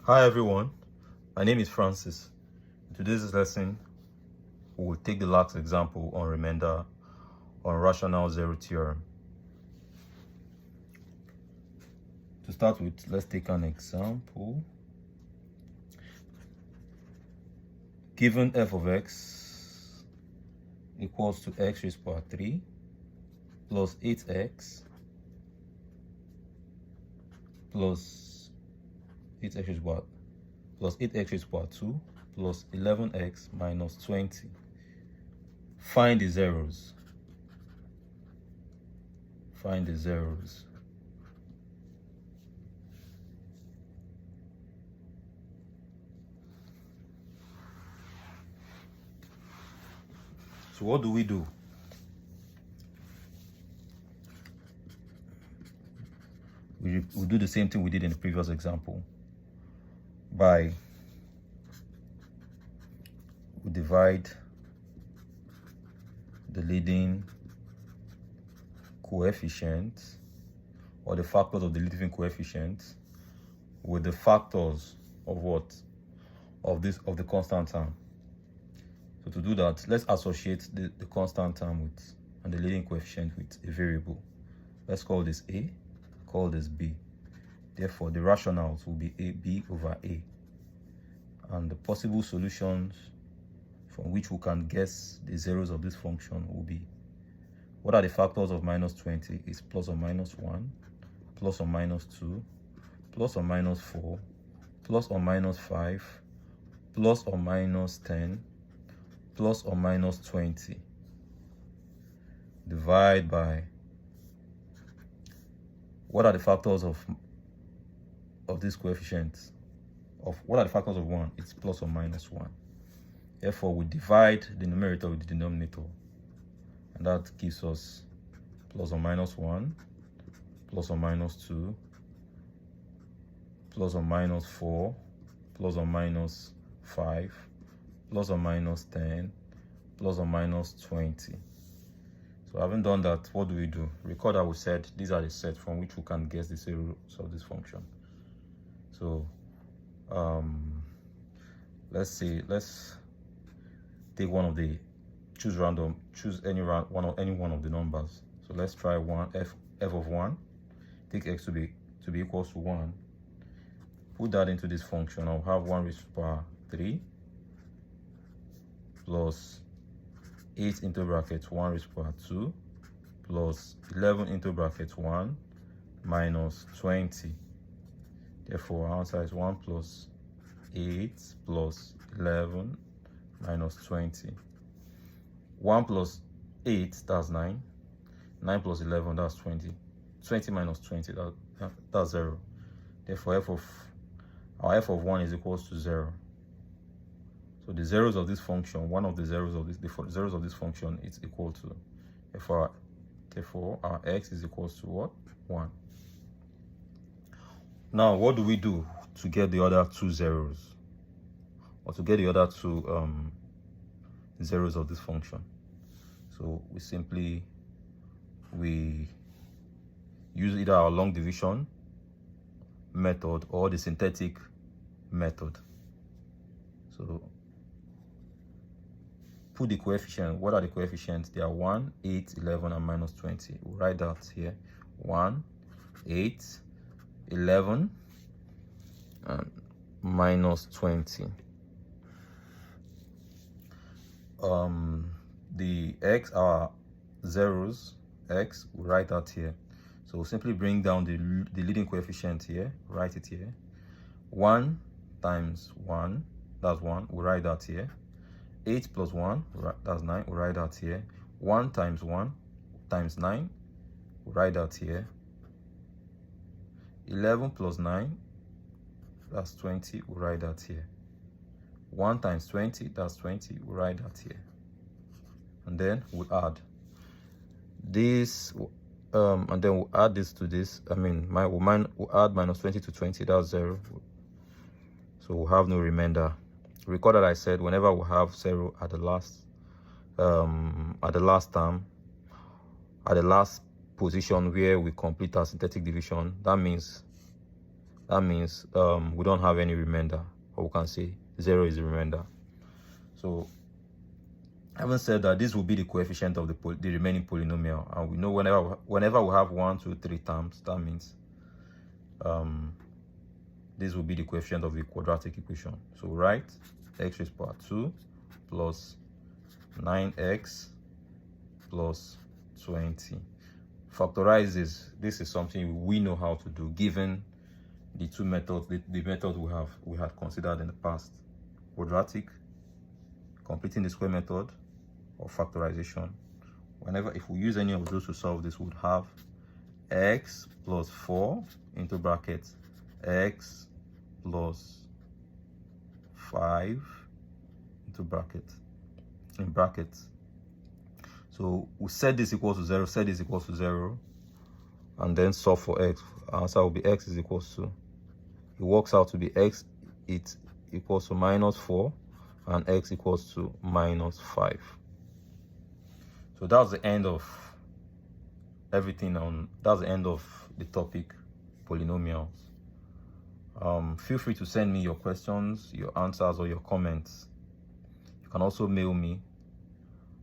Hi everyone, my name is Francis. In today's lesson, we will take the last example on remainder on rational zero theorem. To start with, let's take an example. Given f of x equals to x raised to power 3 plus 8x plus 8x raised to power plus 8x raised to power 2 plus 11x minus 20. Find the zeros. Find the zeros. So what do? We do the same thing we did in the previous example. We divide the leading coefficient or the factors of the leading coefficient with the factors of what? Of the constant term. So to do that, let's associate the constant term with and the leading coefficient with a variable. Let's call this A, call this B. Therefore, the rationals will be AB over A. And the possible solutions from which we can guess the zeros of this function will be, what are the factors of minus 20? Is plus or minus 1, plus or minus 2, plus or minus 4, plus or minus 5, plus or minus 10, plus or minus 20. Divide by, what are the factors of this coefficient? What are the factors of 1? It's plus or minus 1. Therefore, we divide the numerator with the denominator, and that gives us plus or minus 1, plus or minus 2, plus or minus 4, plus or minus 5, plus or minus 10, plus or minus 20. So having done that, what do? Recall that we said these are the sets from which we can guess the zeros of this function. So let's take one of the, choose any one of the numbers. So let's try f of 1. Take x to be equals to 1. Put that into this function. I'll have 1 raised to the power 3 plus 8 into brackets 1 raised to the power 2 plus 11 into brackets 1 minus 20. Therefore, our answer is 1 plus 8 plus 11 minus 20. 1 plus 8, that's 9. 9 plus 11, that's 20. 20 minus 20, that's 0. Therefore, our f of 1 is equals to 0. So the zeros of this function, one of the zeros of the zeros of this function is equal to, therefore our x is equals to what? 1. Now, what do we do to get the other two zeros, or to get the other two zeros of this function? So we use either our long division method or the synthetic method. So put the coefficient. What are the coefficients? They are 1, 8, 11, and minus 20. We'll write that here. 1, 8, 11, and minus 20. The x are zeros. X, we write that here. So we'll simply bring down the leading coefficient here. Write it here. 1 times 1, that's 1. We write that here. 8 plus 1, that's 9. We write that here. 1 times 1 times 9. We write that here. 11 plus 9, that's 20. We write that here. 1 times 20, that's 20. We write that here. And then we add this, and then we'll add this to this. We'll add minus 20 to 20, that's 0. So we'll have no remainder. Recall that I said whenever we have 0 at the last term, at the last position where we complete our synthetic division, that means that means we don't have any remainder, or we can say 0 is the remainder. So having said that, this will be the coefficient of the remaining polynomial, and we know whenever we have 1, 2, 3 terms, that means this will be the coefficient of the quadratic equation. So write x raised to the power 2 plus 9x plus 20. Factorize this is something we know how to do given the two methods, the method we had considered in the past: quadratic, completing the square method, or factorization. If we use any of those to solve this, we would have x plus 4 into brackets x plus 5 into brackets. So we set this equals to 0, set this equals to 0, and then solve for x. Our answer will be x is equals to, it works out to be x, it equals to -4, and x equals to -5. So that's the end of everything that's the end of the topic polynomials. Feel free to send me your questions, your answers, or your comments. You can also mail me,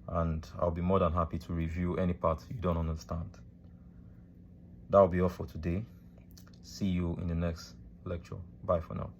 and I'll be more than happy to review any part you don't understand. That will be all for today. See you in the next lecture. Bye for now.